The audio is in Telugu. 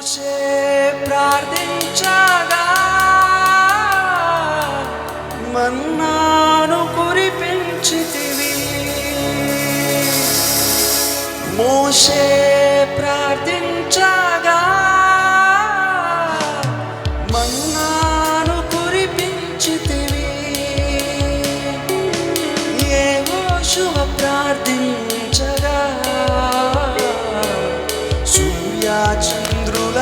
మోషే ప్రార్థించగా మన్నాను కురిపించితివి. మోషే ప్రార్థించగా మన్నాను కురిపించితివి. యెహోషువ ప్రార్థించగా సూర్య చంద్రుల